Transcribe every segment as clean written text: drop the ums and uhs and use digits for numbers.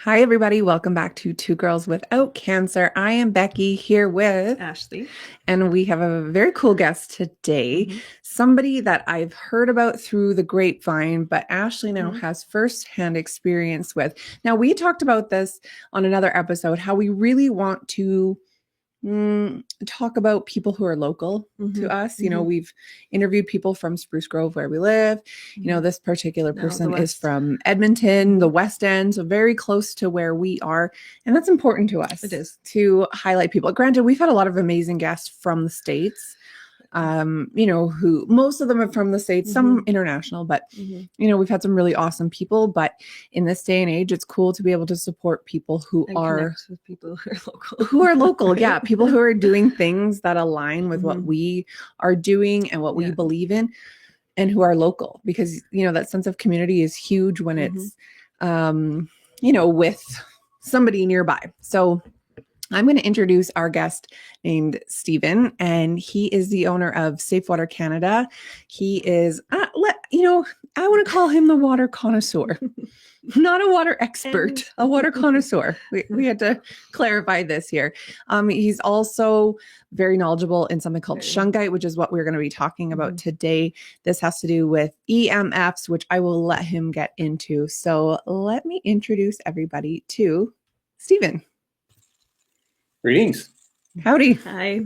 Hi, everybody. Welcome back to Two Girls Without Cancer. I am Becky here with Ashley. And we have a very cool guest today. Somebody that I've heard about through the grapevine, but Ashley now has firsthand experience with. Now, we talked about this on another episode, how we really want to talk about people who are local to us. You know, we've interviewed people from Spruce Grove where we live. You know, this particular person is from Edmonton, the West End, so very close to where we are. And that's important to us. It is. To highlight people. Granted, we've had a lot of amazing guests from the States. You know, who most of them are from the States, some international, but you know, we've had some really awesome people. But in this day and age, it's cool to be able to support people who are with people who are local. Who are local, yeah, people who are doing things that align with what we are doing and what we believe in, and who are local, because you know that sense of community is huge when it's you know, with somebody nearby. So I'm going to introduce our guest named Stephen, and he is the owner of Safe Water Canada. He is, you know, I want to call him the water connoisseur, not a water expert, a water connoisseur. We had to clarify this here. He's also very knowledgeable in something called Shungite, which is what we're going to be talking about today. This has to do with EMFs, which I will let him get into. So let me introduce everybody to Stephen. Greetings. Howdy. Hi.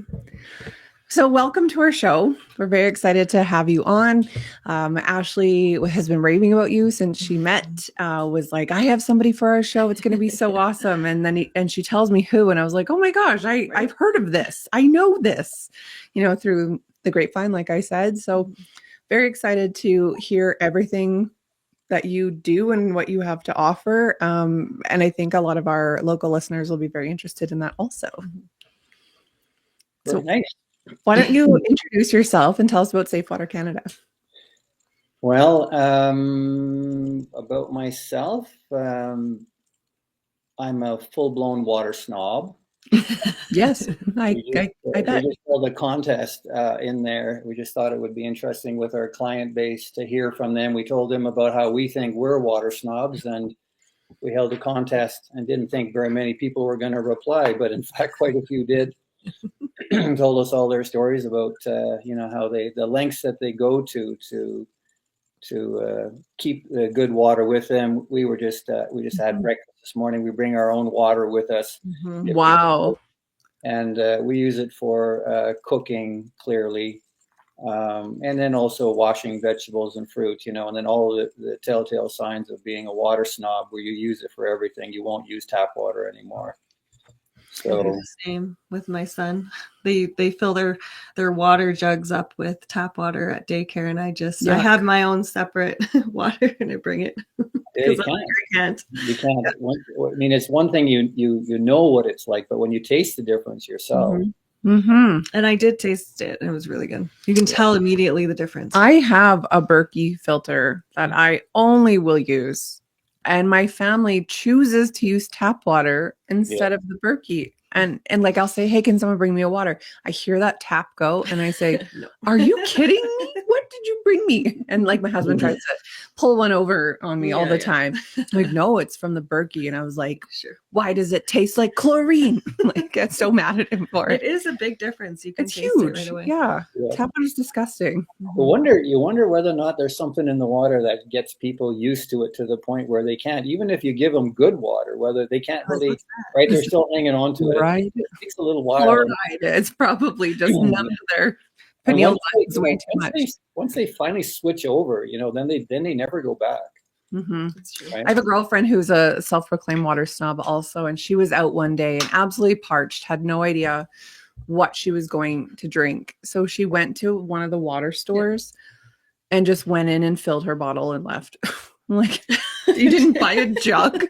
So welcome to our show. We're very excited to have you on. Ashley has been raving about you since she met, was like, I have somebody for our show. It's going to be so awesome. And then she tells me who, and I was like, oh my gosh, I've heard of this. I know this, you know, through the grapevine, like I said. So very excited to hear everything that you do and what you have to offer. And I think a lot of our local listeners will be very interested in that also. So nice. Why don't you introduce yourself and tell us about Safe Water Canada? Well, about myself, I'm a full-blown water snob. Yes, I bet. We just held a contest in there. We just thought it would be interesting with our client base to hear from them. We told them about how we think we're water snobs, and we held a contest and didn't think very many people were going to reply, but in fact, quite a few did. Told us all their stories about you know, how the lengths that they go to keep the good water with them. We just had breakfast this morning. We bring our own water with us. Wow. And we use it for cooking, clearly, and then also washing vegetables and fruit, you know, and then all the telltale signs of being a water snob, where you use it for everything. You won't use tap water anymore. So the same with my son. They fill their water jugs up with tap water at daycare, and I have my own separate water, and I bring it. You can't. I mean, it's one thing you know what it's like, but when you taste the difference yourself. And I did taste it, and it was really good. You can tell immediately the difference. I have a Berkey filter that I only will use, and my family chooses to use tap water instead of the Berkey. And like, I'll say, hey, can someone bring me a water? I hear that tap go, and I say, no. Are you kidding me? What did you bring me? And like, my husband tries to pull one over on me all the time. I'm like, no, it's from the Berkey. And I was like, sure. Why does it taste like chlorine? Like, I get so mad at him for it. It is a big difference. You can it's taste huge. It right away. Yeah. Tap water is disgusting. You wonder whether or not there's something in the water that gets people used to it to the point where they can't, even if you give them good water, whether they can't really, right? They're still hanging on to it. Right. It takes a little while. Fluoride. It's probably just none of their pineal glands way too much. Once they finally switch over, you know, then they never go back. Right? I have a girlfriend who's a self-proclaimed water snob also, and she was out one day and absolutely parched, had no idea what she was going to drink. So she went to one of the water stores and just went in and filled her bottle and left. I'm like, you didn't buy a jug?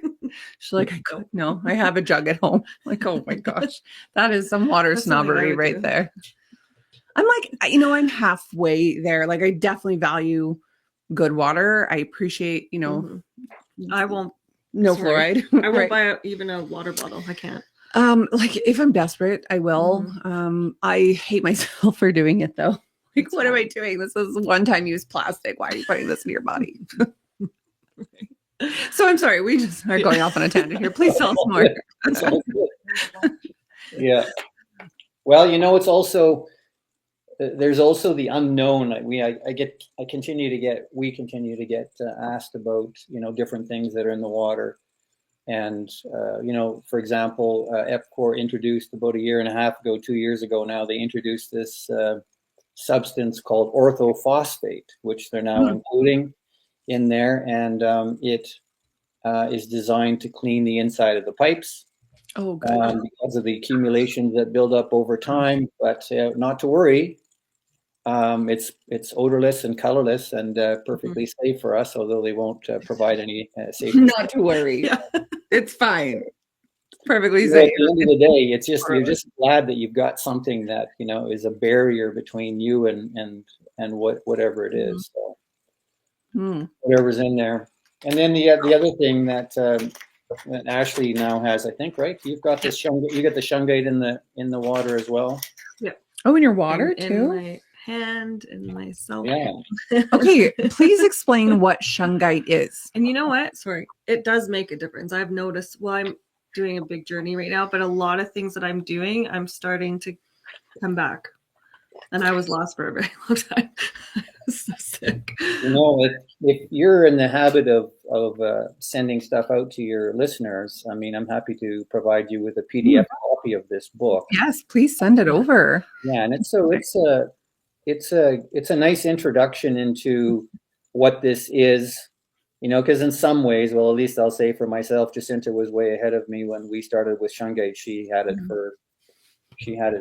She's like, no, I have a jug at home. I'm like, oh my gosh, that is some water snobbery right there. I'm like, you know, I'm halfway there. Like, I definitely value good water. I appreciate, you know, I won't. No fluoride. I won't buy even a water bottle. I can't. Like, if I'm desperate, I will. I hate myself for doing it though. Like, what am I doing? This is one-time use plastic. Why are you putting this in your body? So I'm sorry, we just are going off on a tangent here. Please tell us more. It's all good. Yeah. Well, it's also, there's also the unknown. We continue to get asked about, different things that are in the water. And, for example, EPCOR introduced about 2 years ago now, they introduced this substance called orthophosphate, which they're now including in there. And it is designed to clean the inside of the pipes. Oh, good. Because of the accumulations that build up over time. But not to worry. It's odorless and colorless and perfectly safe for us, although they won't provide any safety. Not to worry. Yeah. It's fine. It's perfectly safe. At the end of the day, it's just you're just glad that you've got something that is a barrier between you and whatever it is. So whatever's in there. And then the other thing that Ashley now has, I think, right? You've got this Shungite. You got the Shungite in the water as well. Yeah. Oh, in your water too. In my hand and my cell phone. Yeah. Okay, please explain what Shungite is. And you know what? Sorry, it does make a difference. I've noticed. Well, I'm doing a big journey right now, but a lot of things that I'm doing, I'm starting to come back. And I was lost for a very long time. I was so sick. If you're in the habit of sending stuff out to your listeners, I mean, I'm happy to provide you with a PDF copy of this book. Yes, please send it over. Yeah, and it's a nice introduction into what this is, because in some ways, well, at least I'll say for myself, Jacinta was way ahead of me when we started with Shungite. She had it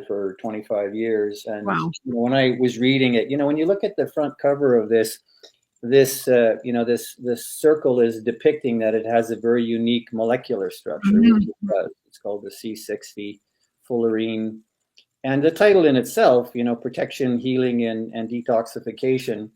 for 25 years. And wow. When I was reading it, when you look at the front cover of this circle is depicting that it has a very unique molecular structure. Which it does. It's called the C60 fullerene. And the title in itself, protection, healing, and detoxification.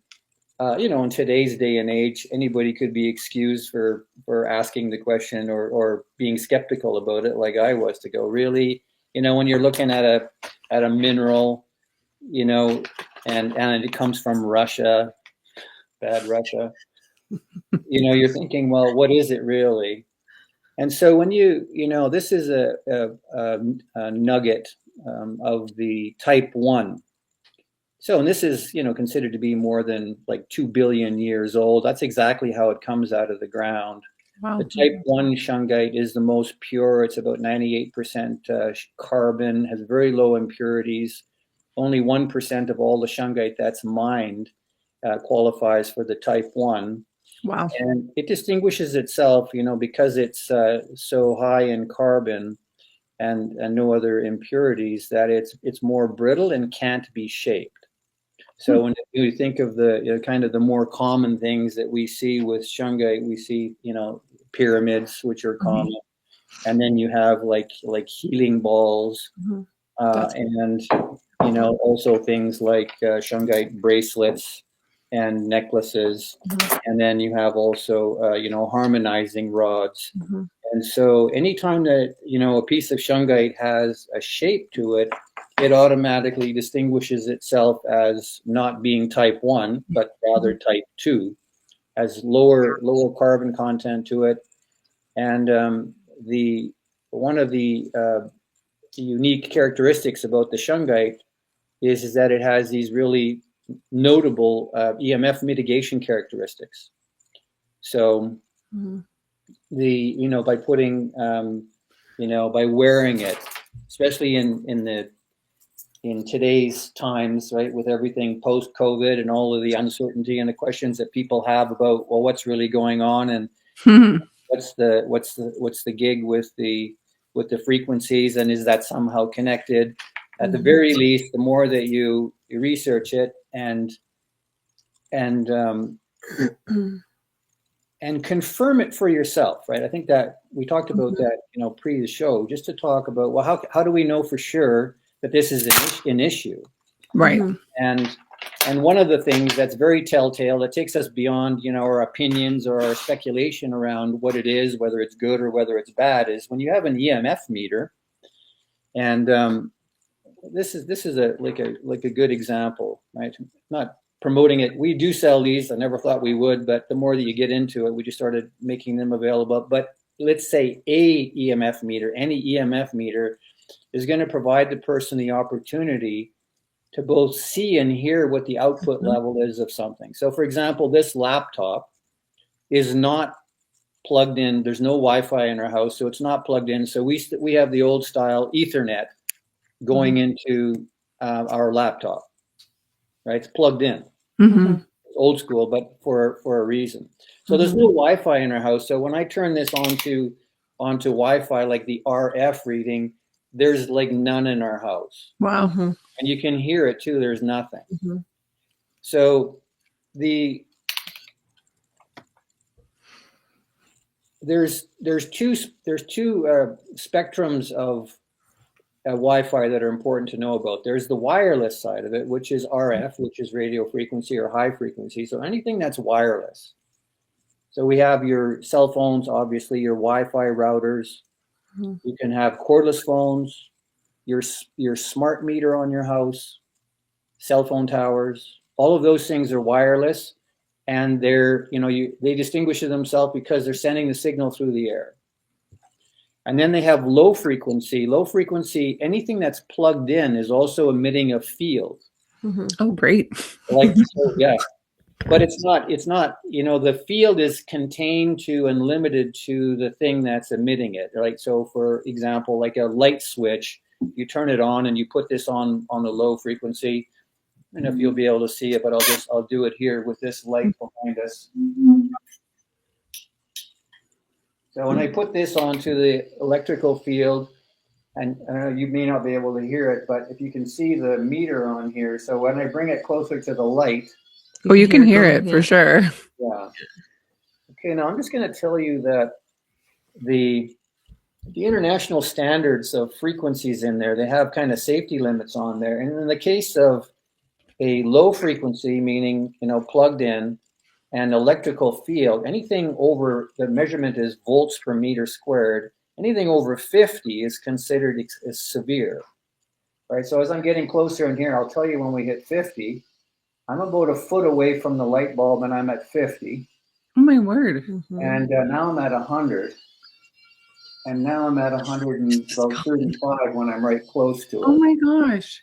In today's day and age, anybody could be excused for asking the question or being skeptical about it, like I was, to go, really? When you're looking at a mineral, and it comes from Russia, bad Russia, you're thinking, well, what is it really? And so when this is a nugget of the type 1. So, and this is, considered to be more than like 2 billion years old. That's exactly how it comes out of the ground. Wow. The type 1 Shungite is the most pure. It's about 98% carbon, has very low impurities. Only 1% of all the Shungite that's mined qualifies for the type 1. Wow. And it distinguishes itself, because it's so high in carbon and no other impurities, that it's more brittle and can't be shaped. So when you think of the kind of the more common things that we see with Shungite, we see pyramids, which are common, and then you have like healing balls, and also things like Shungite bracelets and necklaces, and then you have also harmonizing rods. And so anytime that a piece of Shungite has a shape to it, it automatically distinguishes itself as not being type 1, but rather type 2, has lower carbon content to it. And one of the unique characteristics about the Shungite is that it has these really notable EMF mitigation characteristics. So by putting by wearing it, especially in today's times, right, with everything post-COVID and all of the uncertainty and the questions that people have about, well, what's really going on, and what's the gig with the frequencies, and is that somehow connected? At the very least, the more that you research it and confirm it for yourself, right? I think that we talked about that, pre the show, just to talk about, well, how do we know for sure that this is an issue? Right. And one of the things that's very telltale, that takes us beyond, our opinions or our speculation around what it is, whether it's good or whether it's bad, is when you have an EMF meter. And this is a good example, right? Not promoting it. We do sell these. I never thought we would, but the more that you get into it, we just started making them available. But let's say a EMF meter, any EMF meter, is going to provide the person the opportunity to both see and hear what the output level is of something. So for example, this laptop is not plugged in. There's no Wi-Fi in our house, so it's not plugged in. So we have the old style Ethernet going into our laptop, right? It's plugged in. Old school, but for a reason. So there's no Wi-Fi in our house. So when I turn this onto Wi-Fi, like the RF reading, there's like none in our house. Wow. And you can hear it too. There's nothing. So there's two spectrums of Wi-Fi that are important to know about. There's the wireless side of it, which is RF, which is radio frequency or high frequency. So anything that's wireless. So we have your cell phones, obviously, your Wi-Fi routers. You can have cordless phones, your smart meter on your house, cell phone towers. All of those things are wireless, and they distinguish themselves because they're sending the signal through the air. And then they have low frequency. Low frequency, anything that's plugged in is also emitting a field. Oh, great. Yeah. But it's not, the field is contained to and limited to the thing that's emitting it. Like, so for example, like a light switch, you turn it on and you put this on the low frequency. I don't know if you'll be able to see it, but I'll do it here with this light behind us. So when I put this onto the electrical field, and you may not be able to hear it, but if you can see the meter on here, so when I bring it closer to the light. Oh, you can hear it for sure. Yeah. Okay, now I'm just going to tell you that the international standards of frequencies in there, they have kind of safety limits on there. And in the case of a low frequency, meaning, plugged in, and electrical field, anything over, the measurement is volts per meter squared, anything over 50 is considered as severe, right? So as I'm getting closer in here, I'll tell you when we hit 50, I'm about a foot away from the light bulb and I'm at 50. Oh my word. And now I'm at 100. And now I'm at 135 when I'm right close to it. Oh my gosh.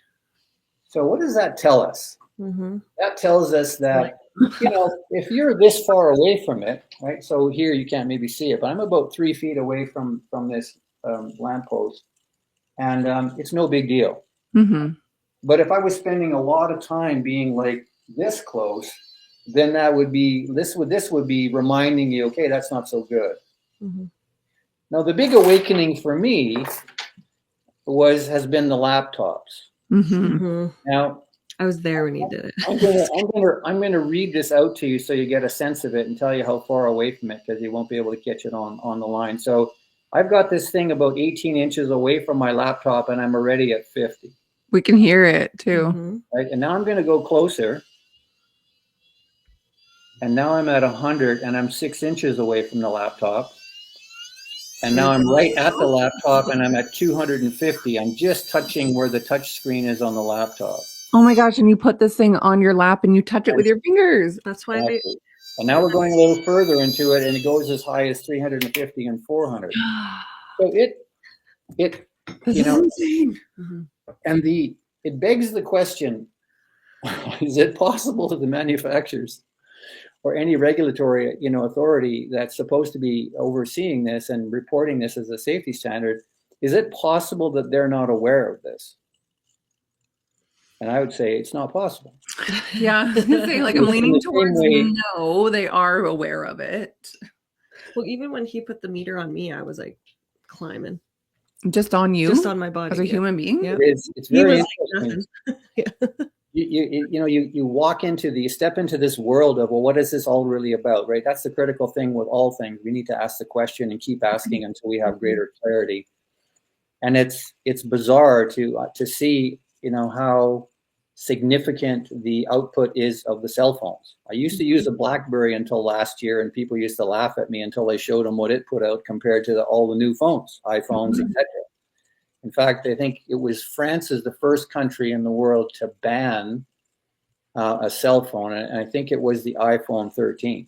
So what does that tell us? That tells us that, if you're this far away from it, right? So here you can't maybe see it, but I'm about 3 feet away from this lamppost, and it's no big deal. But if I was spending a lot of time being like this close, then this would be reminding you, okay, that's not so good. Now the big awakening for me has been the laptops. Now I was there when he did it. I'm going to read this out to you so you get a sense of it and tell you how far away from it, because you won't be able to catch it on the line. So I've got this thing about 18 inches away from my laptop and I'm already at 50. We can hear it too. Right. And now I'm going to go closer. And now I'm at 100 and I'm 6 inches away from the laptop. And now I'm right at the laptop and I'm at 250. I'm just touching where the touch screen is on the laptop. Oh my gosh. And you put this thing on your lap and you touch it with your fingers. That's why And now we're going a little further into it, and it goes as high as 350 and 400. So this is insane. And it begs the question, is it possible that the manufacturers or any regulatory, authority that's supposed to be overseeing this and reporting this as a safety standard, is it possible that they're not aware of this? And I would say it's not possible. Yeah, I was gonna say, I'm leaning towards no, they are aware of it. Well, even when he put the meter on me, I was like climbing. Just on you? Just on my body. As a human being? Yeah. It's very interesting. You step into this world of, well, what is this all really about, right? That's the critical thing with all things. We need to ask the question and keep asking until we have greater clarity. And it's bizarre to see, how significant the output is of the cell phones. I used to use a BlackBerry until last year, and people used to laugh at me until I showed them what it put out compared to all the new phones, iPhones, etc. In fact, I think it was France is the first country in the world to ban a cell phone, and I think it was the iPhone 13.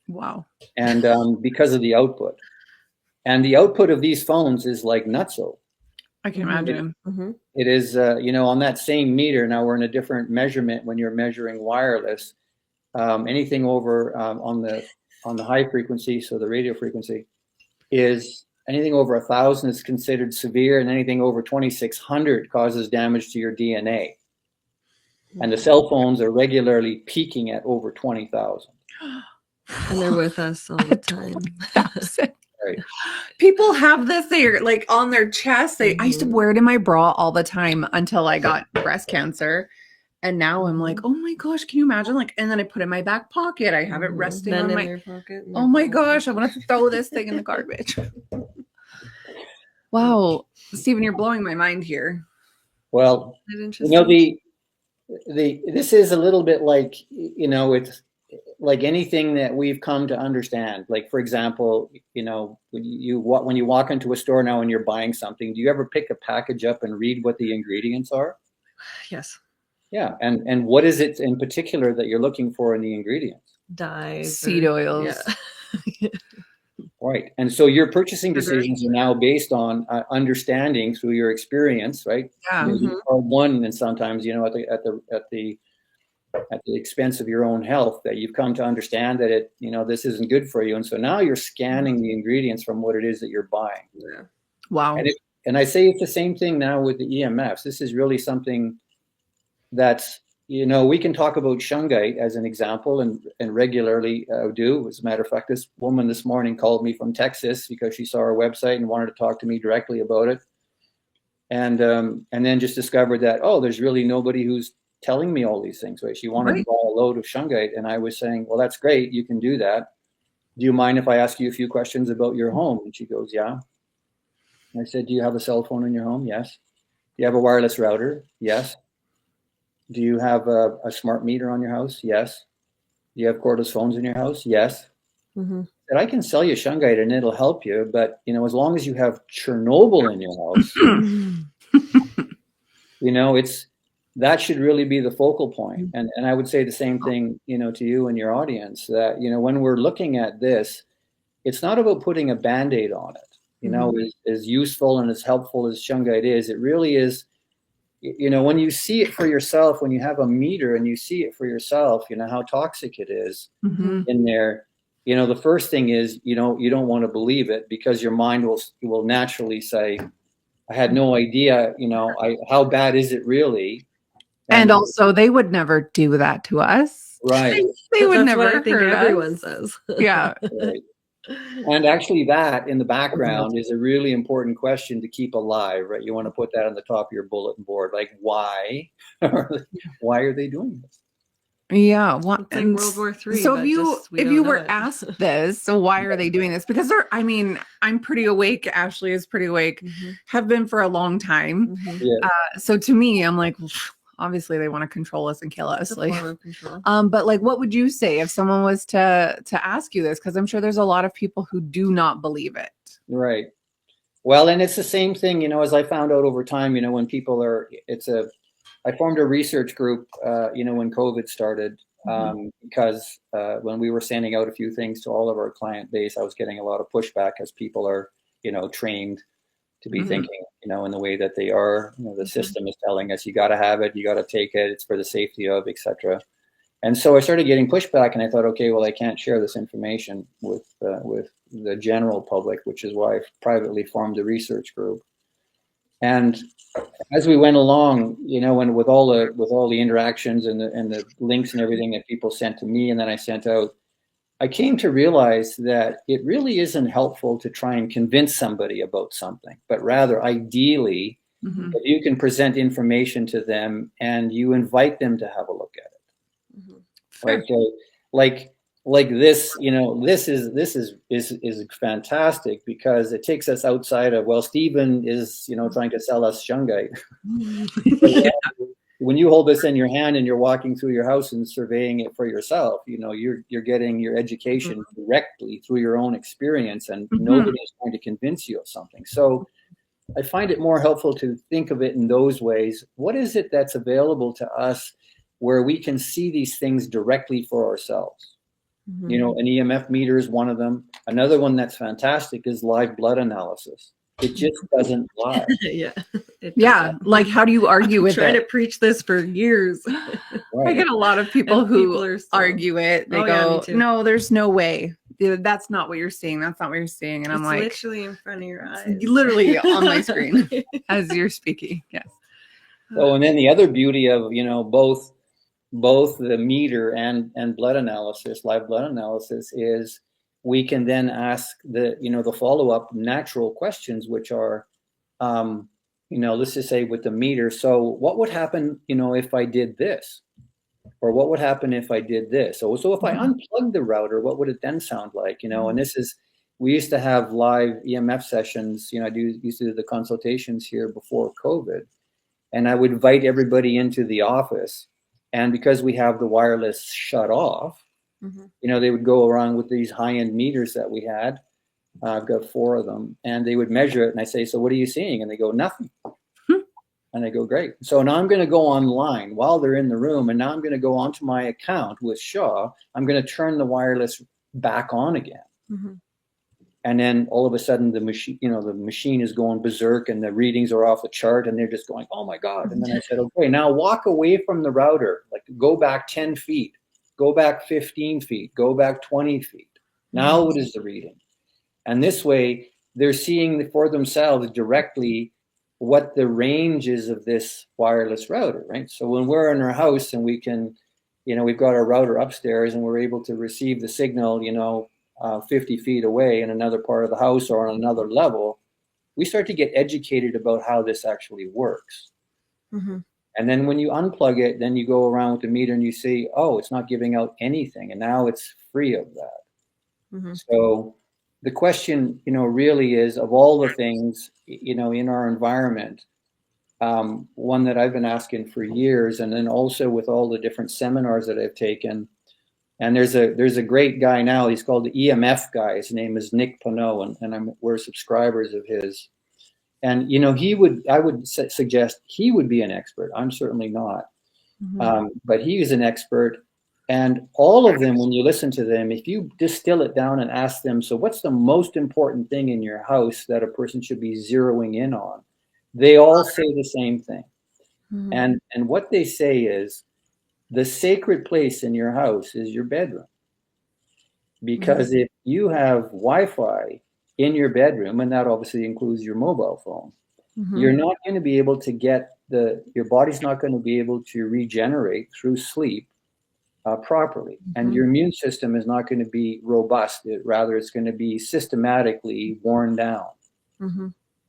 Wow. And because of the output. And the output of these phones is like nutso. I can imagine. It is, on that same meter. Now we're in a different measurement when you're measuring wireless. Anything over on the high frequency, so the radio frequency, is anything over 1,000 is considered severe, and anything over 2,600 causes damage to your DNA. And the cell phones are regularly peaking at over 20,000. And they're with us all the time. Right. People have this, they're like on their chest. I used to wear it in my bra all the time until I got breast cancer. And now I'm like, oh my gosh, can you imagine? Like, and then I put it in my back pocket. I have it resting on my pocket. Oh my gosh, I want to throw this thing in the garbage. Wow. Stephen, you're blowing my mind here. Well, this is a little bit like, it's like anything that we've come to understand. Like, for example, when you walk into a store now and you're buying something, do you ever pick a package up and read what the ingredients are? Yes. Yeah. And what is it in particular that you're looking for in the ingredients? Dyes. Seed oils. Yeah. Right. And so your purchasing decisions are now based on understanding through your experience, right? Yeah. One, and sometimes, at the expense of your own health, that you've come to understand that this isn't good for you. And so now you're scanning the ingredients from what it is that you're buying. Yeah. Wow. And I say it's the same thing now with the EMFs. This is really something that's, we can talk about Shungite as an example, and regularly do. As a matter of fact, this woman this morning called me from Texas because she saw our website and wanted to talk to me directly about it. And then just discovered that, there's really nobody who's telling me all these things. Right? She wanted to buy a load of Shungite, and I was saying, well, that's great. You can do that. Do you mind if I ask you a few questions about your home? And she goes, yeah. And I said, do you have a cell phone in your home? Yes. Do you have a wireless router? Yes. Do you have a smart meter on your house? Yes. Do you have cordless phones in your house? Yes. And I can sell you Shungite and it'll help you, but as long as you have Chernobyl in your house, that should really be the focal point. And I would say the same thing, to you and your audience, that, when we're looking at this, it's not about putting a Band-Aid on it. As useful and as helpful as Shungite is, it really is, when you see it for yourself, when you have a meter and you see it for yourself, how toxic it is in there, the first thing is, you don't want to believe it, because your mind will naturally say, I had no idea, how bad is it really? And also, they would never do that to us. Right. They would That's never what I think hurt everyone us. says. Yeah. Right. And actually that in the background is a really important question to keep alive, right? You want to put that on the top of your bulletin board. Like, why? Why are they doing this? Yeah. It's like World War III. So if you were asked this, so why are they doing this? Because I'm pretty awake. Ashley is pretty awake, have been for a long time. Yeah. So to me, I'm like, obviously they want to control us and kill us. It's a Like, form of control. but like, what would you say if someone was to ask you this? Because I'm sure there's a lot of people who do not believe it. Right. Well, and it's the same thing, as I found out over time, when people I formed a research group, when COVID started, because when we were sending out a few things to all of our client base, I was getting a lot of pushback, as people are, trained to be thinking, in the way that they are. The system is telling us, you got to have it, you got to take it, it's for the safety of, etc. And so I started getting pushback, and I thought, okay, well, I can't share this information with the general public, which is why I privately formed a research group. And as we went along, and with all the interactions and the links and everything that people sent to me and then I sent out, I came to realize that it really isn't helpful to try and convince somebody about something, but rather, ideally, if you can present information to them and you invite them to have a look at it. Right? So, like this, this is fantastic, because it takes us outside of, well, Stephen is, trying to sell us Shungite. When you hold this in your hand and you're walking through your house and surveying it for yourself, you're getting your education directly through your own experience, and nobody is going to convince you of something. So I find it more helpful to think of it in those ways. What is it that's available to us where we can see these things directly for ourselves. You know, an EMF meter is one of them. Another one that's fantastic is live blood analysis. It just doesn't lie. Like, how do you argue with it? Trying to preach this for years. Right. I get a lot of people who argue it. They go, no, there's no way. That's not what you're seeing. That's not what you're seeing. And I'm like, literally in front of your eyes. Literally on my screen as you're speaking. Yes. So, and then the other beauty of, you know, both the meter and blood analysis, live blood analysis, is we can then ask the, you know, the follow-up natural questions, which are, you know, let's just say with the meter. So what would happen, you know, if I did this? Or what would happen if I did this? So if I unplug the router, what would it then sound like? You know, and this is, we used to have live EMF sessions. You know, used to do the consultations here before COVID, and I would invite everybody into the office. And because we have the wireless shut off, you know, they would go around with these high-end meters that we had. I've got 4 of them, and they would measure it. And I say, so what are you seeing? And they go, nothing. And I go, great. So now I'm going to go online while they're in the room. And now I'm going to go onto my account with Shaw. I'm going to turn the wireless back on again. And then all of a sudden the machine, you know, the machine is going berserk and the readings are off the chart and they're just going, oh my God. And then I said, okay, now walk away from the router, like go back 10 feet, go back 15 feet, go back 20 feet. Now what is the reading? And this way they're seeing for themselves directly what the range is of this wireless router, right? So when we're in our house and we can, you know, we've got our router upstairs and we're able to receive the signal, you know, 50 feet away in another part of the house or on another level, we start to get educated about how this actually works. And then when you unplug it, then you go around with the meter and you see, oh, it's not giving out anything. And now it's free of that. So the question, you know, really is, of all the things, you know, in our environment, one that I've been asking for years, and then also with all the different seminars that I've taken. And there's a great guy now. He's called the EMF guy. His name is Nick Pinot, and we're subscribers of his. And you know, I would suggest he would be an expert. I'm certainly not, but he is an expert. And all of them, when you listen to them, if you distill it down and ask them, so what's the most important thing in your house that a person should be zeroing in on? They all say the same thing. And what they say is, the sacred place in your house is your bedroom. Because if you have Wi-Fi in your bedroom, and that obviously includes your mobile phone, you're not going to be able to get your body's not going to be able to regenerate through sleep properly. And your immune system is not going to be robust. Rather, it's going to be systematically worn down.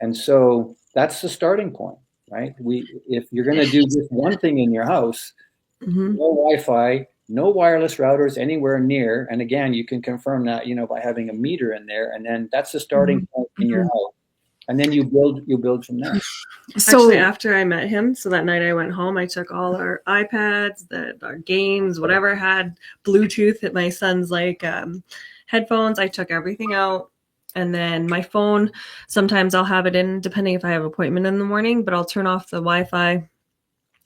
And so that's the starting point, right? If you're going to do just one thing in your house, no Wi-Fi, no wireless routers anywhere near. And again, you can confirm that, you know, by having a meter in there. And then that's the starting point in your house. And then you build from there. So actually, after I met him, so that night I went home, I took all our iPads, our games, whatever had Bluetooth at my son's like headphones. I took everything out. And then my phone, sometimes I'll have it in, depending if I have an appointment in the morning, but I'll turn off the Wi-Fi.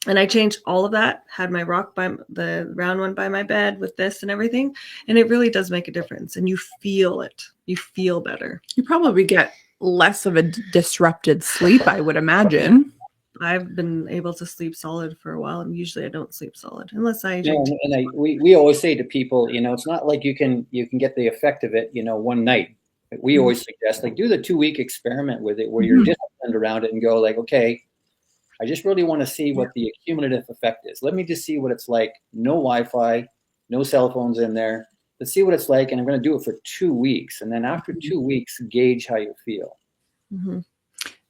And I changed all of that, had my the round one by my bed with this and everything. And it really does make a difference. And you feel it. You feel better. You probably get less of a disrupted sleep, I would imagine. I've been able to sleep solid for a while, and usually I don't sleep solid unless I. Yeah, and we always say to people, you know, it's not like you can get the effect of it, you know, one night. We always suggest, like, do the 2-week experiment with it, where you're disciplined around it and go, like, okay, I just really want to see what the accumulative effect is. Let me just see what it's like. No Wi-Fi, no cell phones in there. Let's see what it's like, and I'm going to do it for 2 weeks, and then after 2 weeks, gauge how you feel.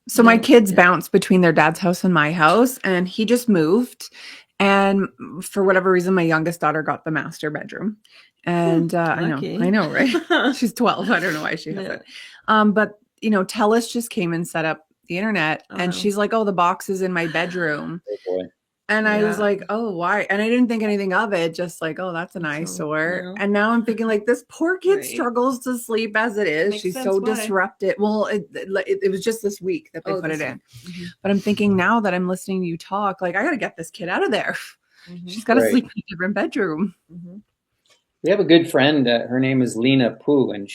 So my kids bounce between their dad's house and my house, and he just moved. And for whatever reason, my youngest daughter got the master bedroom. And I know, right? She's 12. I don't know why she has it. But, you know, Telus just came and set up the internet, and she's like, oh, the box is in my bedroom. Oh, boy. And I was like, oh, why? And I didn't think anything of it, just like, oh, that's an eyesore. And now I'm thinking, like, this poor kid struggles to sleep as it is. She's so disrupted. Well, it was just this week that they put it in. But I'm thinking, now that I'm listening to you talk, like, I got to get this kid out of there. she's got to Right. sleep in a different bedroom. We have a good friend. Her name is Lena Poo, and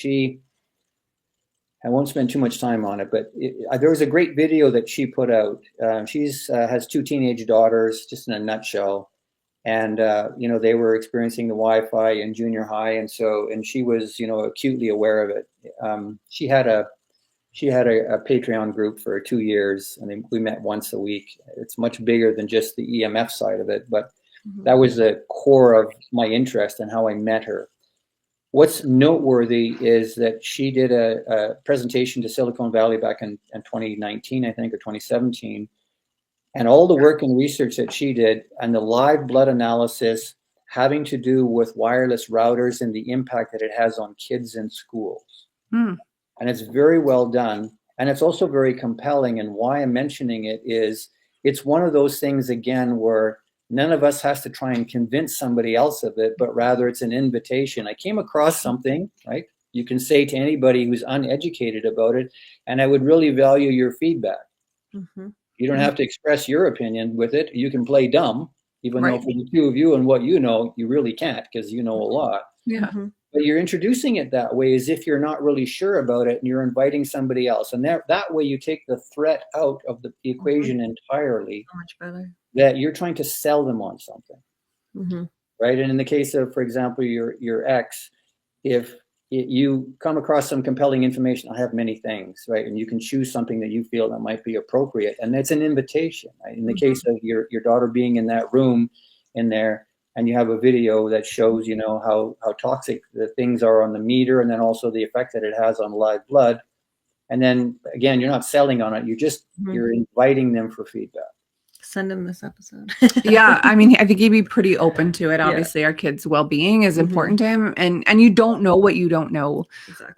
I won't spend too much time on it, but there was a great video that she put out. She's has 2 teenage daughters, just in a nutshell. And, they were experiencing the Wi-Fi in junior high. And she was, acutely aware of it. She had a Patreon group for 2 years, and we met once a week. It's much bigger than just the EMF side of it, but that was the core of my interest and how I met her. What's noteworthy is that she did a presentation to Silicon Valley back in 2019, I think, or 2017. And all the work and research that she did and the live blood analysis having to do with wireless routers and the impact that it has on kids in schools. And it's very well done. And it's also very compelling. And why I'm mentioning it is it's one of those things, again, where none of us has to try and convince somebody else of it, but rather it's an invitation. I came across something, right? You can say to anybody who's uneducated about it, and I would really value your feedback. You don't have to express your opinion with it. You can play dumb, even though for the 2 of you and what you know, you really can't, because you know a lot. Yeah. But you're introducing it that way as if you're not really sure about it, and you're inviting somebody else. And that way you take the threat out of the equation entirely. So much better. That you're trying to sell them on something. Right? And in the case of, for example, your ex, if you come across some compelling information, I have many things, right? And you can choose something that you feel that might be appropriate. And it's an invitation, right? In the case of your daughter being in that room in there, and you have a video that shows, how toxic the things are on the meter, and then also the effect that it has on live blood. And then again, you're not selling on it. You're inviting them for feedback. Send him this episode. Yeah, I mean, I think he'd be pretty open to it. Obviously, our kids' well-being is important to him, and you don't know what you don't know,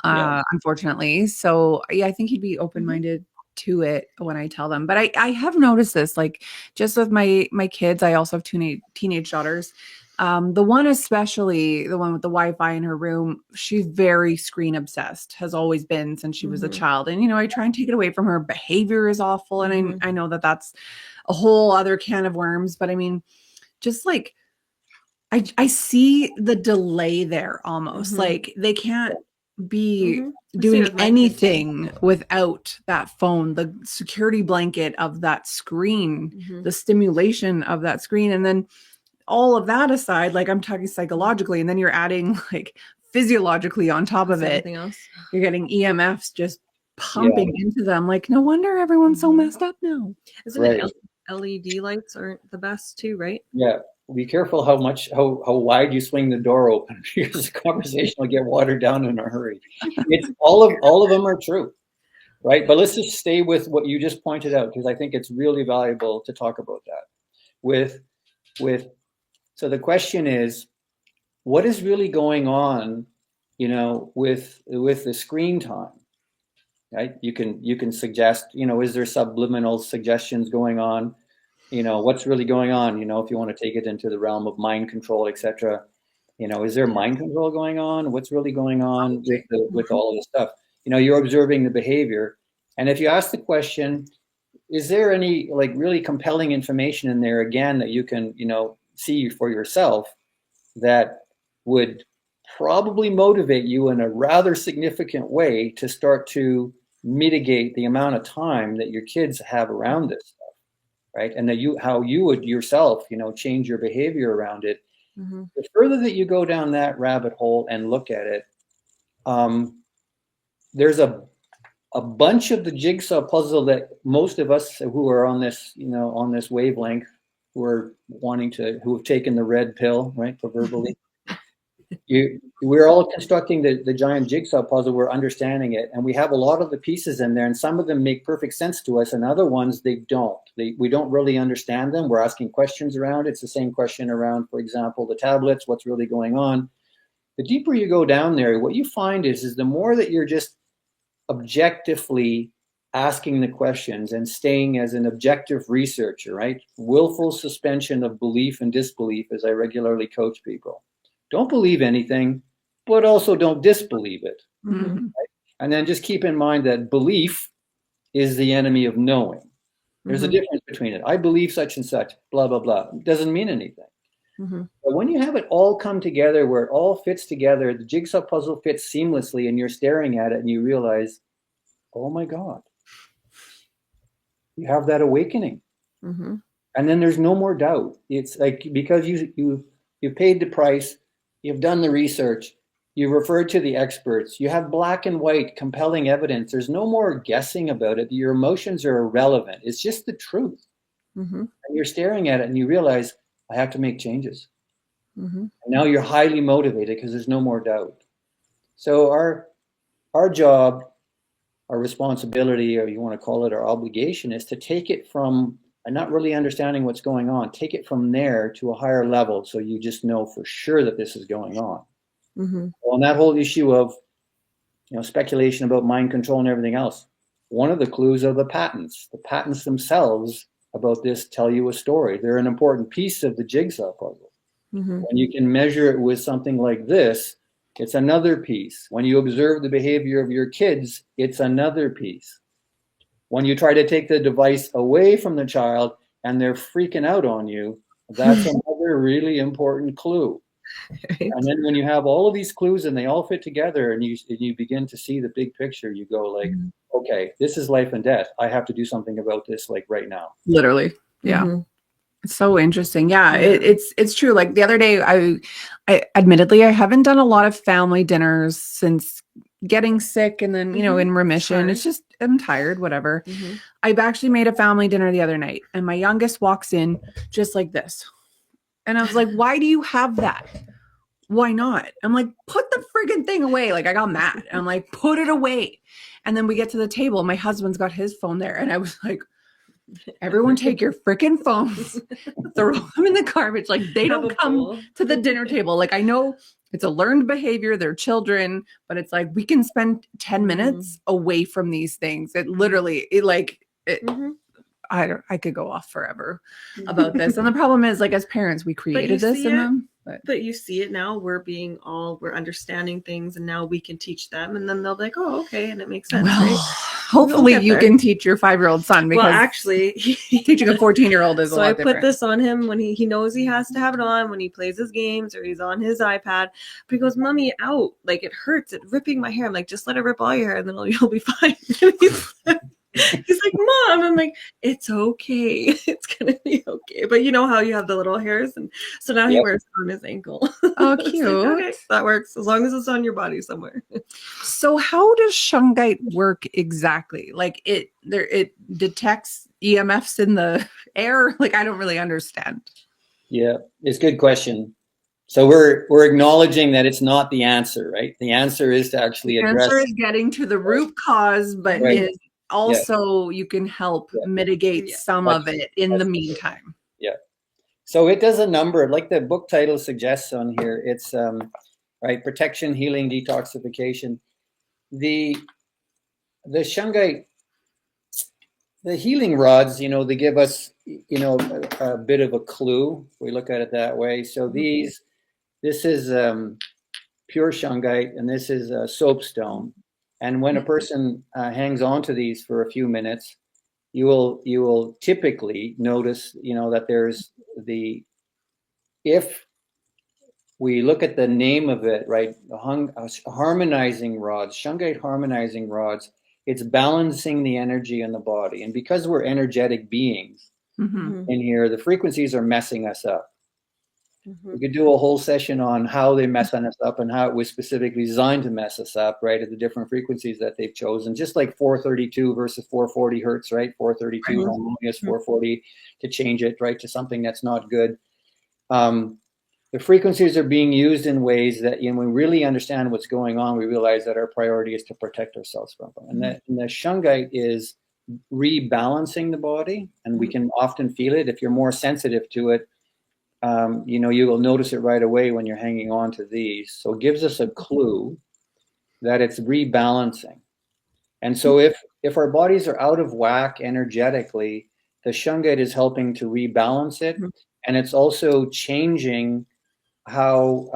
unfortunately. So yeah, I think he'd be open-minded to it when I tell them. But I have noticed this, like just with my kids. I also have 2 teenage daughters. The one especially, the one with the Wi-Fi in her room, she's very screen obsessed, has always been since she was a child. And, I try and take it away from her. Behavior is awful. And I know that that's a whole other can of worms. But I mean, just like, I see the delay there almost. Like they can't be doing anything without that phone, the security blanket of that screen, the stimulation of that screen. And then all of that aside, like I'm talking psychologically, and then you're adding like physiologically on top of it. Else. You're getting EMFs just pumping into them. Like, no wonder everyone's so messed up now. Isn't it LED lights aren't the best too, right? Yeah. Be careful how wide you swing the door open, because the conversation will get watered down in a hurry. It's all of them are true, right? But let's just stay with what you just pointed out, because I think it's really valuable to talk about that. So the question is, what is really going on, with the screen time, right? You can suggest, is there subliminal suggestions going on? What's really going on? If you want to take it into the realm of mind control, etc. Is there mind control going on? What's really going on with all of this stuff? You're observing the behavior, and if you ask the question, is there any like really compelling information in there again that you can see for yourself that would probably motivate you in a rather significant way to start to mitigate the amount of time that your kids have around this stuff, right? And that how you would yourself, change your behavior around it. The further that you go down that rabbit hole and look at it, there's a bunch of the jigsaw puzzle that most of us who are on this, on this wavelength, who have taken the red pill, right, proverbially. We're all constructing the giant jigsaw puzzle. We're understanding it, and we have a lot of the pieces in there, and some of them make perfect sense to us, and other ones they don't. We don't really understand them. We're asking questions around it. It's the same question around, for example, the tablets. What's really going on? The deeper you go down there, what you find is the more that you're just objectively asking the questions and staying as an objective researcher, right? Willful suspension of belief and disbelief, as I regularly coach people. Don't believe anything, but also don't disbelieve it. Right? And then just keep in mind that belief is the enemy of knowing. There's a difference between it. I believe such and such, blah, blah, blah. It doesn't mean anything. But when you have it all come together, where it all fits together, the jigsaw puzzle fits seamlessly, and you're staring at it and you realize, oh my God, you have that awakening. And then there's no more doubt. It's like, because you've paid the price, you've done the research, you referred to the experts, you have black and white compelling evidence. There's no more guessing about it. Your emotions are irrelevant. It's just the truth. And you're staring at it and you realize, I have to make changes. And now you're highly motivated because there's no more doubt. So our job, our responsibility, or you want to call it our obligation, is to take it from not really understanding what's going on, take it from there to a higher level, so you just know for sure that this is going on. Well, and that whole issue of, speculation about mind control and everything else, one of the clues are the patents. The patents themselves about this tell you a story. They're an important piece of the jigsaw puzzle. When you can measure it with something like this, it's another piece. When you observe the behavior of your kids, it's another piece. When you try to take the device away from the child and they're freaking out on you, that's another really important clue. Right. And then when you have all of these clues and they all fit together, and you begin to see the big picture, you go like, okay, this is life and death. I have to do something about this, like right now. Literally. Yeah. It's so interesting. Yeah, it's true. Like the other day, I admittedly, I haven't done a lot of family dinners since getting sick and then, in remission. It's just, I'm tired, whatever. I've actually made a family dinner the other night, and my youngest walks in just like this. And I was like, why do you have that? Why not? I'm like, put the friggin' thing away. Like, I got mad. And I'm like, put it away. And then we get to the table. My husband's got his phone there. And I was like, everyone take your freaking phones, throw them in the garbage. Like, they don't come to the dinner table. Like, I know it's a learned behavior. They're children, but it's like, we can spend 10 minutes away from these things. It literally, I could go off forever about this. And the problem is, like, as parents, we created this in them. But you see it now. We're understanding things, and now we can teach them, and then they'll be like, oh, okay, and it makes sense. Well, right? Hopefully you can teach your 5-year-old son, because actually teaching a 14-year-old is a lot different. So I put this on him when he knows he has to have it on when he plays his games or he's on his iPad. But he goes, Mommy, out. Like, it hurts. It's ripping my hair. I'm like, just let it rip all your hair, and then you'll be fine. He's like, Mom. I'm like, it's okay. It's going to be okay. But you know how you have the little hairs? And so now he wears it on his ankle. Oh, cute. Like, okay, that works as long as it's on your body somewhere. So how does Shungite work exactly? Like, it detects EMFs in the air? Like, I don't really understand. Yeah, it's a good question. So we're acknowledging that it's not the answer, right? The answer is to actually address. The answer is getting to the root cause, but is also you can help mitigate some of it in the meantime. Yeah. So it does a number, like the book title suggests on here. It's protection, healing, detoxification. The Shungite, the healing rods, they give us, a bit of a clue. We look at it that way. So this is pure Shungite, and this is soapstone. And when a person hangs on to these for a few minutes, you will typically notice, that there's if we look at the name of it, right, harmonizing rods, Shungite harmonizing rods, it's balancing the energy in the body. And because we're energetic beings in here, the frequencies are messing us up. We could do a whole session on how they mess us up and how it was specifically designed to mess us up, right, at the different frequencies that they've chosen, just like 432 versus 440 hertz, right, 432 harmonious, 440 to change it, right, to something that's not good. The frequencies are being used in ways that, when we really understand what's going on, we realize that our priority is to protect ourselves from them. And the Shungite is rebalancing the body, and we can often feel it. If you're more sensitive to it, you will notice it right away when you're hanging on to these. So it gives us a clue that it's rebalancing. And so if our bodies are out of whack energetically, the Shungite is helping to rebalance it. And it's also changing how,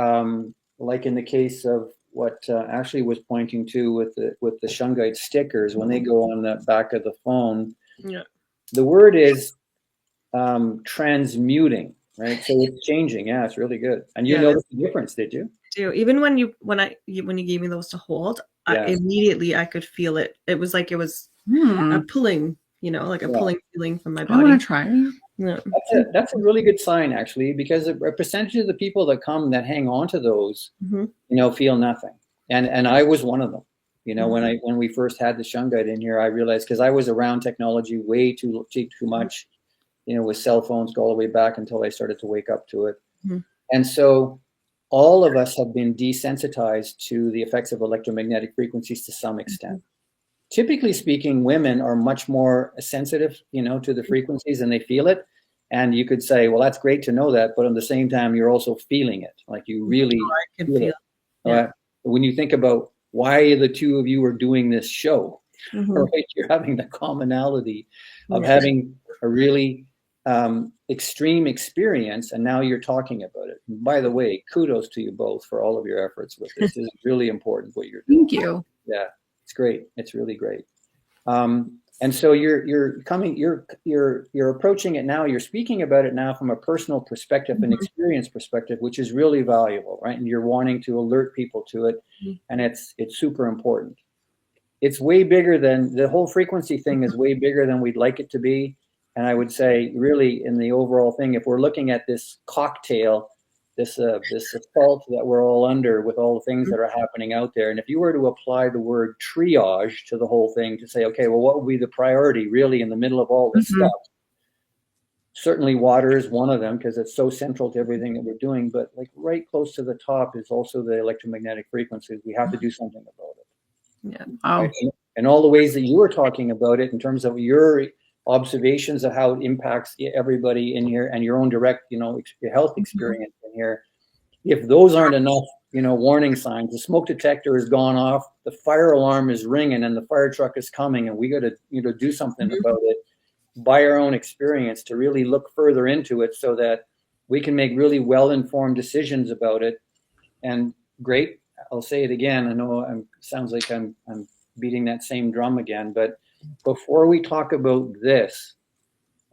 like in the case of what Ashley was pointing to with the Shungite stickers, when they go on the back of the phone, the word is transmuting. right? So it's changing. Yeah, it's really good. And you Yeah. noticed the difference, did you? Do even when you gave me those to hold, Yeah. immediately I could feel it. It was like it was a pulling, like a pulling feeling from my I body. want to try. Yeah. That's a really good sign, actually, because a percentage of the people that come that hang on to those, feel nothing. And I was one of them. When we first had the Shungite in here, I realized, because I was around technology way too much, with cell phones, go all the way back until I started to wake up to it. And so all of us have been desensitized to the effects of electromagnetic frequencies to some extent. Typically speaking, women are much more sensitive, to the frequencies, and they feel it. And you could say, well, that's great to know that, but at the same time, you're also feeling it. Like you really I can feel it. Yeah. When you think about why the two of you are doing this show, right? You're having the commonality of having a really extreme experience, and now you're talking about it. And by the way, kudos to you both for all of your efforts with this. This is really important what you're doing. Thank you. Yeah, it's great. It's really great. And so you're approaching it now. You're speaking about it now from a personal perspective and experience perspective, which is really valuable, right? And you're wanting to alert people to it, and it's super important. It's way bigger than the whole frequency thing is way bigger than we'd like it to be. And I would say, really, in the overall thing, if we're looking at this cocktail, this assault that we're all under with all the things that are happening out there, and if you were to apply the word triage to the whole thing to say, okay, well, what would be the priority really in the middle of all this stuff? Certainly water is one of them, because it's so central to everything that we're doing, but like right close to the top is also the electromagnetic frequencies. We have to do something about it. Yeah. Wow. Right? And all the ways that you were talking about it in terms of your observations of how it impacts everybody in here and your own direct, your health experience in here. If those aren't enough, warning signs, the smoke detector has gone off, the fire alarm is ringing, and the fire truck is coming, and we got to, do something about it by our own experience to really look further into it so that we can make really well-informed decisions about it. And great, I'll say it again. I know it sounds like I'm beating that same drum again, but before we talk about this,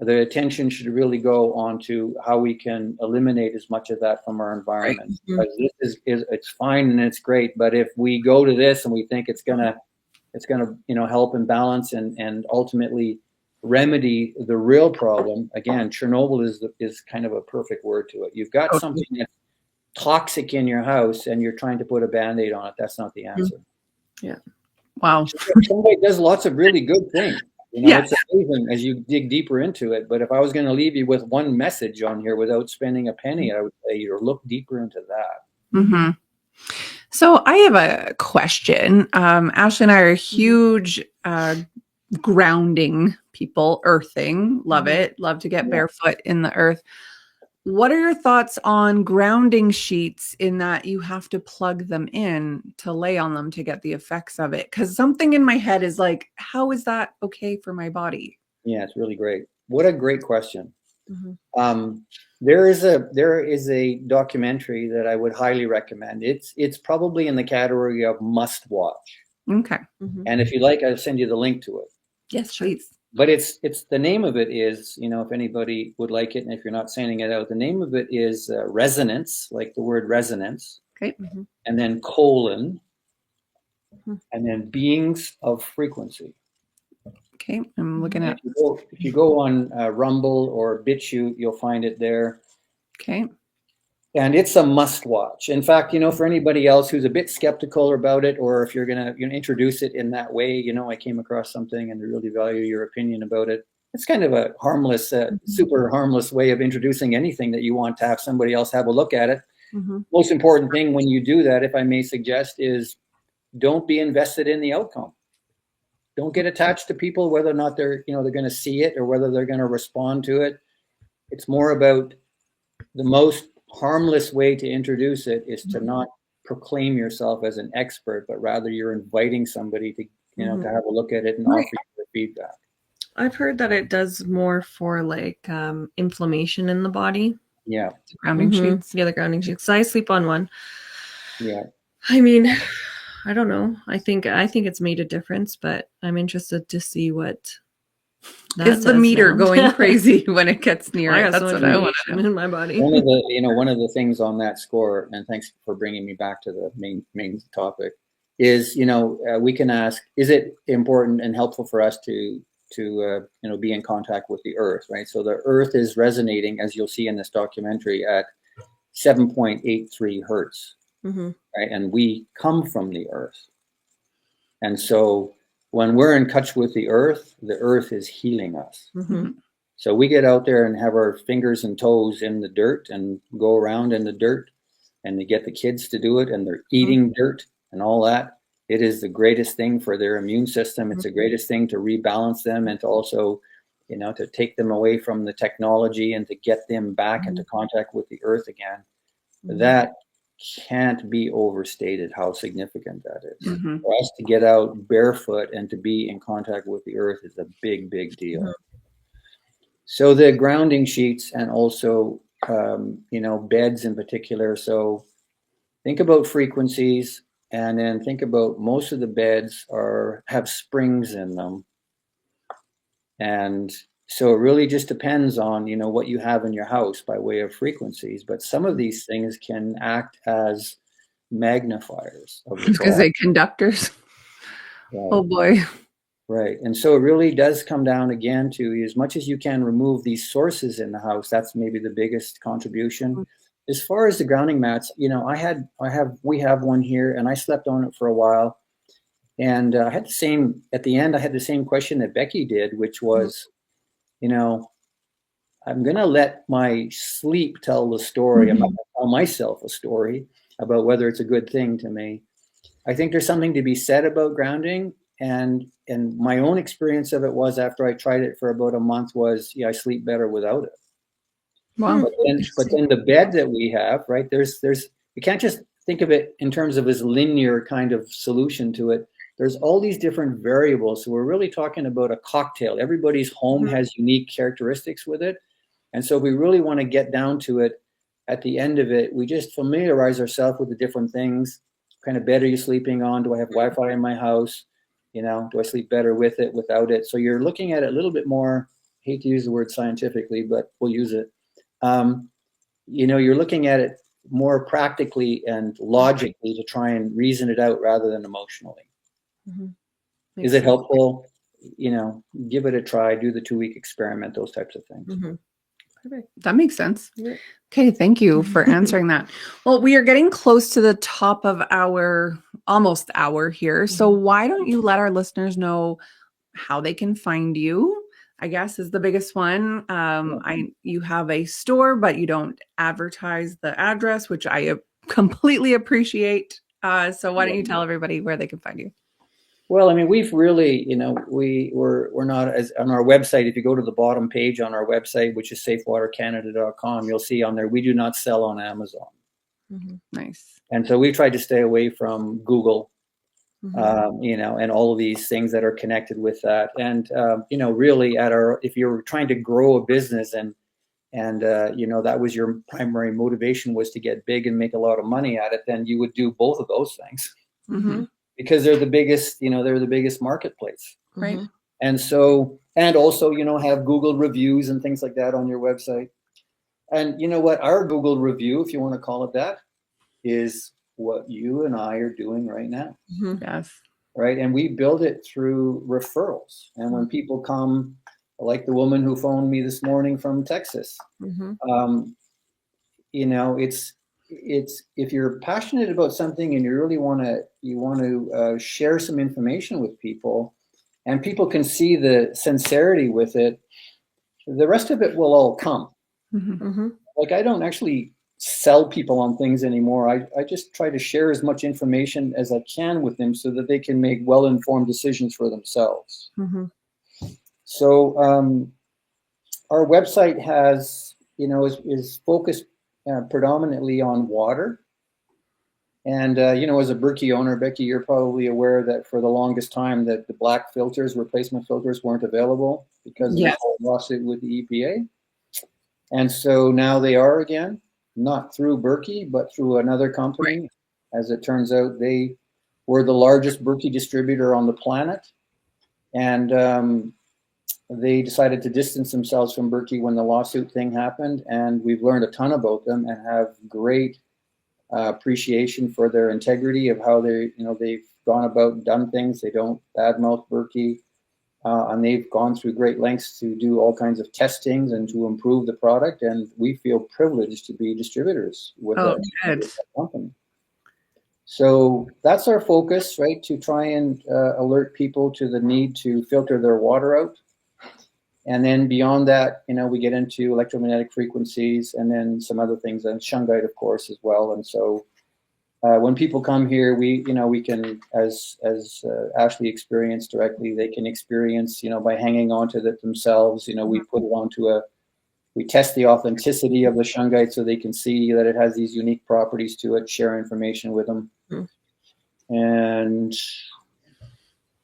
the attention should really go on to how we can eliminate as much of that from our environment. Because this is it's fine and it's great, but if we go to this and we think it's gonna help and balance and ultimately remedy the real problem, again, Chernobyl is kind of a perfect word to it. You've got something that's toxic in your house and you're trying to put a Band-Aid on it. That's not the answer. Yeah. Wow. Somebody does lots of really good things. It's amazing as you dig deeper into it. But if I was going to leave you with one message on here without spending a penny, I would say look deeper into that. So I have a question. Ashley and I are huge grounding people, earthing. Love it. Love to get barefoot in the earth. What are your thoughts on grounding sheets in that you have to plug them in to lay on them to get the effects of it? Because something in my head is like, how is that okay for my body? Yeah, it's really great. What a great question. There is a documentary that I would highly recommend. It's probably in the category of must watch. Okay. And if you like, I'll send you the link to it. Yes, please. But it's the name of it is, if anybody would like it, and if you're not sending it out, the name of it is resonance, like the word resonance. Okay. And then colon, and then beings of frequency. Okay, I'm looking at. If you go on Rumble or BitChute, you'll find it there. Okay. And it's a must watch. In fact, for anybody else who's a bit skeptical about it, or if you're going to introduce it in that way, I came across something and I really value your opinion about it. It's kind of a harmless, super harmless way of introducing anything that you want to have somebody else have a look at it. Most important thing when you do that, if I may suggest, is don't be invested in the outcome. Don't get attached to people, whether or not they're going to see it or whether they're going to respond to it. It's more about the most harmless way to introduce it is to not proclaim yourself as an expert, but rather you're inviting somebody to, to have a look at it and offer you their feedback. I've heard that it does more for like inflammation in the body. Yeah. Grounding sheets. Yeah, the grounding sheets. So I sleep on one. Yeah. I mean, I don't know. I think it's made a difference, but I'm interested to see what That Is the says meter no. going crazy when it gets near I it? got That's so much what I want to radiation know. in my body. One of the things on that score, and thanks for bringing me back to the main topic, is we can ask, is it important and helpful for us to be in contact with the earth, right? So the earth is resonating, as you'll see in this documentary, at 7.83 hertz, right? And we come from the earth, and so when we're in touch with the earth is healing us. So we get out there and have our fingers and toes in the dirt and go around in the dirt, and they get the kids to do it, and they're eating dirt and all that. It is the greatest thing for their immune system. It's the greatest thing to rebalance them, and to also, to take them away from the technology and to get them back into contact with the earth again. That can't be overstated how significant that is. For us to get out barefoot and to be in contact with the earth is a big, big deal. So the grounding sheets, and also, beds in particular. So think about frequencies, and then think about most of the beds have springs in them. And so it really just depends on, what you have in your house by way of frequencies. But some of these things can act as magnifiers of the Because they conductors. Right. Oh boy. Right. And so it really does come down again to, as much as you can remove these sources in the house, that's maybe the biggest contribution. As far as the grounding mats, we have one here, and I slept on it for a while. And I had at the end, I had the same question that Becky did, which was, I'm going to let my sleep tell the story. I'm not going to tell myself a story about whether it's a good thing to me. I think there's something to be said about grounding. And my own experience of it was, after I tried it for about a month, was, I sleep better without it. Wow. But then the bed that we have, right, there's you can't just think of it in terms of this linear kind of solution to it. There's all these different variables. So we're really talking about a cocktail. Everybody's home has unique characteristics with it. And so if we really want to get down to it, at the end of it, we just familiarize ourselves with the different things. What kind of bed are you sleeping on? Do I have Wi-Fi in my house? Do I sleep better with it, without it? So you're looking at it a little bit more, hate to use the word scientifically, but we'll use it. You're looking at it more practically and logically to try and reason it out rather than emotionally. Is it helpful? Give it a try, do the 2-week experiment, those types of things. Perfect. That makes sense. Yeah. Okay, thank you for answering that. Well, we are getting close to the top of our almost hour here. So why don't you let our listeners know how they can find you? I guess is the biggest one. You have a store, but you don't advertise the address, which I completely appreciate. So why don't you tell everybody where they can find you? Well, I mean, we've really, we're not, as on our website, if you go to the bottom page on our website, which is safewatercanada.com, you'll see on there, we do not sell on Amazon. Nice. And so we tried to stay away from Google, and all of these things that are connected with that. And, really if you're trying to grow a business and that was your primary motivation, was to get big and make a lot of money at it, then you would do both of those things. Because they're the biggest, they're the biggest marketplace. Right. And so, and also, have Google reviews and things like that on your website. And you know what? Our Google review, if you want to call it that, is what you and I are doing right now. Yes. Right. And we build it through referrals. And when people come, like the woman who phoned me this morning from Texas, it's if you're passionate about something and you really want to share some information with people, and people can see the sincerity with it, the rest of it will all come. Like, I don't actually sell people on things anymore. I just try to share as much information as I can with them so that they can make well-informed decisions for themselves. So our website has, is focused predominantly on water. And, as a Berkey owner, Becky, you're probably aware that for the longest time that the black filters, replacement filters, weren't available because of the whole lawsuit with the EPA. And so now they are again, not through Berkey, but through another company. Right. As it turns out, they were the largest Berkey distributor on the planet. And they decided to distance themselves from Berkey when the lawsuit thing happened, and we've learned a ton about them and have great appreciation for their integrity of how they, they've gone about and done things. They don't badmouth Berkey, and they've gone through great lengths to do all kinds of testings and to improve the product. And we feel privileged to be distributors with that company. So that's our focus, right? To try and alert people to the need to filter their water out. And then beyond that, we get into electromagnetic frequencies and then some other things, and Shungite, of course, as well. And so when people come here, we can, as Ashley experienced directly, they can experience, by hanging on to it themselves. We put it onto we test the authenticity of the Shungite so they can see that it has these unique properties to it, share information with them. Mm-hmm. And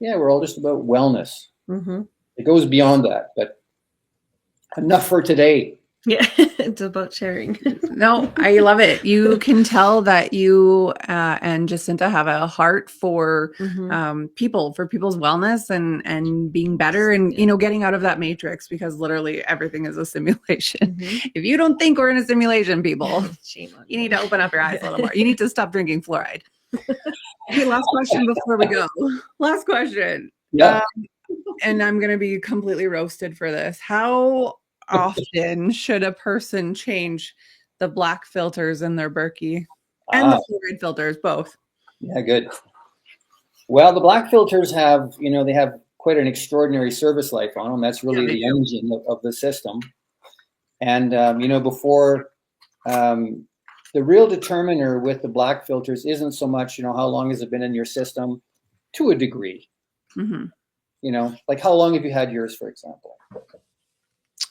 yeah, we're all just about wellness. Mm-hmm. It goes beyond that, but enough for today. Yeah, it's about sharing. No, I love it. You can tell that you and Jacinta have a heart for people, for people's wellness and being better and, getting out of that matrix, because literally everything is a simulation. Mm-hmm. If you don't think we're in a simulation, people, you need to open up your eyes a little more. You need to stop drinking fluoride. Okay, last question before we go. Last question. Yeah. And I'm going to be completely roasted for this. How often should a person change the black filters in their Berkey and the fluoride filters, both? Yeah, good. Well, the black filters have, they have quite an extraordinary service life on them. That's really the engine of the system. And, before the real determiner with the black filters isn't so much, how long has it been in your system, to a degree. Mm-hmm. Like how long have you had yours, for example?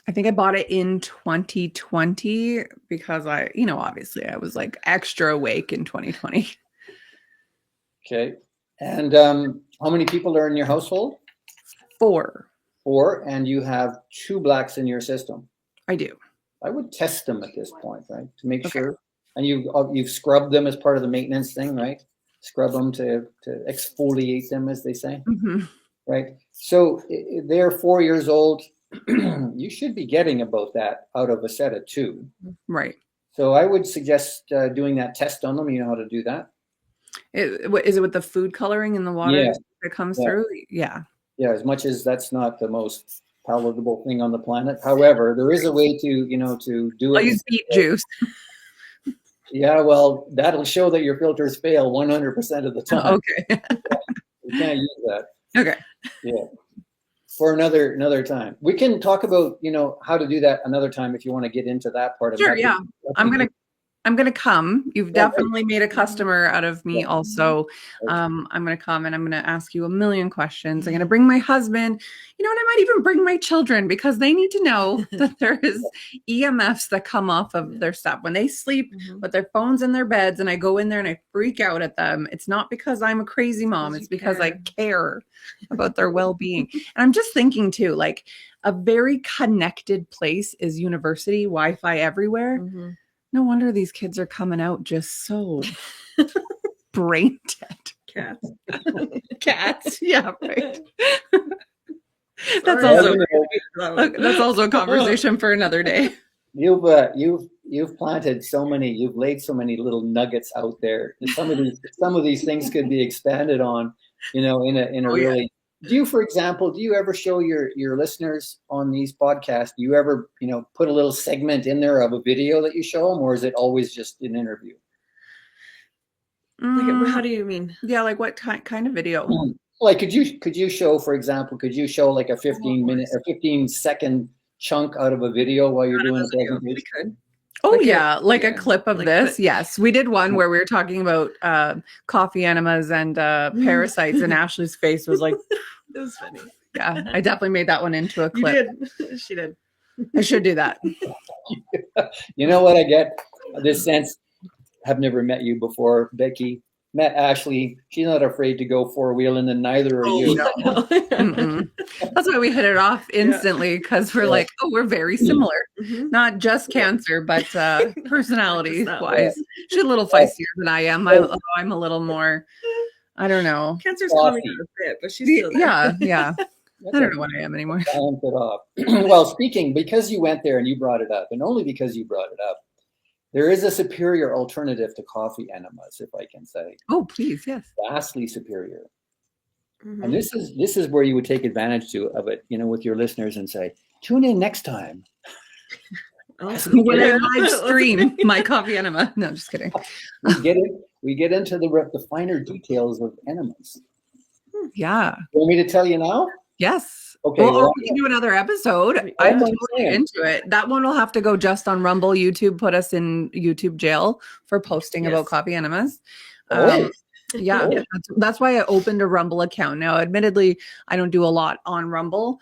I think I bought it in 2020 because obviously I was like extra awake in 2020. Okay. And how many people are in your household? 4. 4, and you have 2 blacks in your system. I do. I would test them at this point, right? To make sure. And you've scrubbed them as part of the maintenance thing, right? Scrub them to exfoliate them, as they say. Mm-hmm. Right. So they're 4 years old. You should be getting about that out of a set of 2. Right. So I would suggest doing that test on them. You know how to do that? Is it with the food coloring in the water that comes through? Yeah. Yeah. As much as that's not the most palatable thing on the planet. However, there is a way to do it. I'll use beet juice. Yeah. Well, that'll show that your filters fail 100% of the time. Okay. You can't use that. Okay. Yeah. For another time. We can talk about, how to do that another time if you want to get into that part of it. Sure, yeah. I'm gonna come. You've definitely made a customer out of me also. I'm gonna come and I'm gonna ask you a million questions. I'm gonna bring my husband, and I might even bring my children, because they need to know that there is EMFs that come off of their stuff when they sleep with their phones in their beds, and I go in there and I freak out at them. It's not because I'm a crazy mom. It's because I care about their well-being. And I'm just thinking too, like a very connected place is university, Wi-Fi everywhere. Mm-hmm. No wonder these kids are coming out just so brain dead. Cats. Yeah, right. That's also a conversation for another day. You've planted so many. You've laid so many little nuggets out there. Some of these things could be expanded on. In a really. Do you, for example, do you ever show your listeners on these podcasts, do you ever, put a little segment in there of a video that you show them, or is it always just an interview? Like, how do you mean? Yeah, like what kind of video? Like, could you show, for example, like a 15-minute or 15-second chunk out of a video while you're doing a presentation? We could. Oh, like a clip of this. Yes. We did one where we were talking about coffee enemas and parasites, and Ashley's face was like, it was funny. Yeah, I definitely made that one into a clip. You did. She did. I should do that. You know what I get? This sense, I've never met you before, Becky. Met Ashley. She's not afraid to go 4-wheeling, and neither are you. No. That's why we hit it off instantly, because we're like, we're very similar. Mm-hmm. Not just cancer, but personality-wise. She's a little feistier than I am. I'm a little more, I don't know. Cancer's coming out a bit, but she's still there. Yeah. I don't know what I am anymore. Balance it off. Well, speaking, because you went there and you brought it up, and only because you brought it up, there is a superior alternative to coffee enemas, if I can say. Oh, please, yes. Vastly superior. And this is where you would take advantage of it, with your listeners and say, tune in next time. When I live stream my coffee enema. No, just kidding. We get into the finer details of enemas. Yeah. You want me to tell you now? Yes. Okay. Well, or we can do another episode. I'm totally into it. That one will have to go just on Rumble. YouTube put us in YouTube jail for posting about coffee enemas. Yeah, that's why I opened a Rumble account. Now, admittedly, I don't do a lot on Rumble,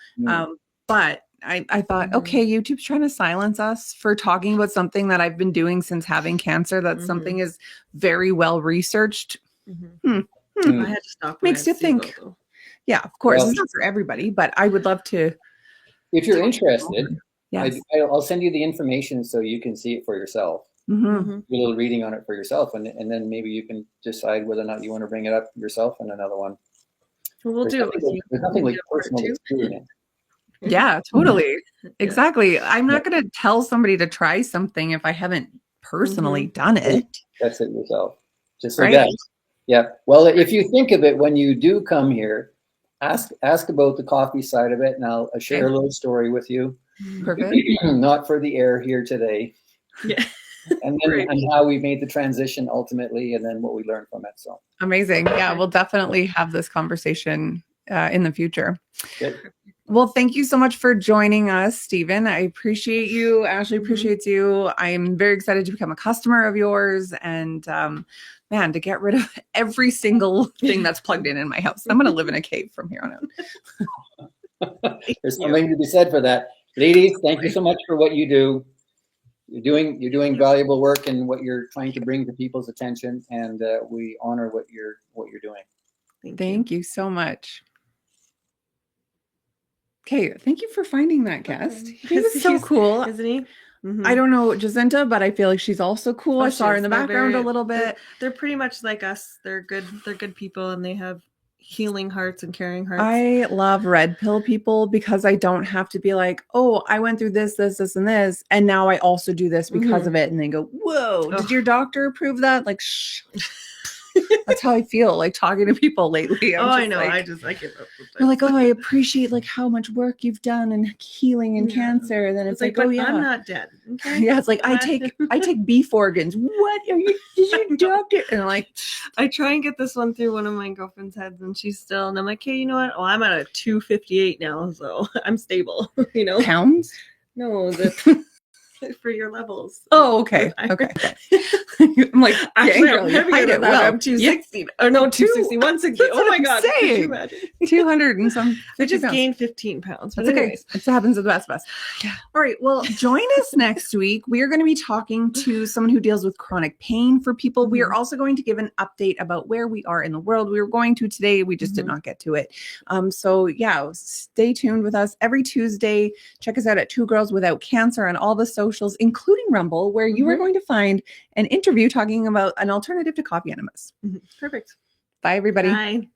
but I thought, okay, YouTube's trying to silence us for talking about something that I've been doing since having cancer. That something is very well researched. I had to stop. Makes you think. Yeah, of course, it's not for everybody, but I would love to. If you're interested, yes. I'll send you the information so you can see it for yourself. Do a little reading on it for yourself, and then maybe you can decide whether or not you want to bring it up yourself in another one. Well, we'll do it. There's nothing like personal experience. Yeah, totally. Exactly. I'm not going to tell somebody to try something if I haven't personally done it. That's it yourself. Just like that. Yeah. Well, if you think of it when you do come here, ask about the coffee side of it, and I'll share a little story with you. Perfect. Not for the air here today. Yeah. And then and how we made the transition ultimately, and then what we learned from it. So amazing. Yeah, we'll definitely have this conversation in the future. Good. Well, thank you so much for joining us, Stephen. I appreciate you. Ashley appreciates you. I'm very excited to become a customer of yours, and man, to get rid of every single thing that's plugged in my house. I'm going to live in a cave from here on out. There's something to be said for that. Ladies, thank you so much for what you do. You're doing valuable work and what you're trying to bring to people's attention, and we honor what you're doing. Thank you so much. Okay, thank you for finding that guest. He was so cool, isn't he? I don't know Jacinta, but I feel like she's also cool. I saw her in the background a little bit. They're pretty much like us. They're good people, and they have healing hearts and caring hearts. I love red pill people because I don't have to be like, oh, I went through this, and this, and now I also do this because of it. And they go, whoa, did your doctor approve that? Like, shh. That's how I feel like talking to people lately. I know. I give up. They're like, oh, I appreciate like how much work you've done in healing and cancer. And then it's like, oh yeah, I'm not dead. Okay? Yeah, it's like I take beef organs. What are you? Did you doctor? And I'm like, I try and get this one through one of my girlfriend's heads, and she's still. And I'm like, hey, you know what? Oh, I'm at a 258 now, so I'm stable. Pounds? No, for your levels. Oh, okay. Okay. I'm like, actually, I'm I'm 260. Or no, 260, 160. Oh my God. Saying. 200 and some. I just gained 15 pounds. That's okay. It happens to the best of us. Yeah. All right. Well, join us next week. We are going to be talking to someone who deals with chronic pain for people. We are also going to give an update about where we are in the world. We were going to today. We just did not get to it. So yeah, stay tuned with us every Tuesday. Check us out at Two Girls Without Cancer on all the socials, including Rumble, where you are going to find an interview talking about an alternative to coffee enemas. Perfect. Bye, everybody. Bye.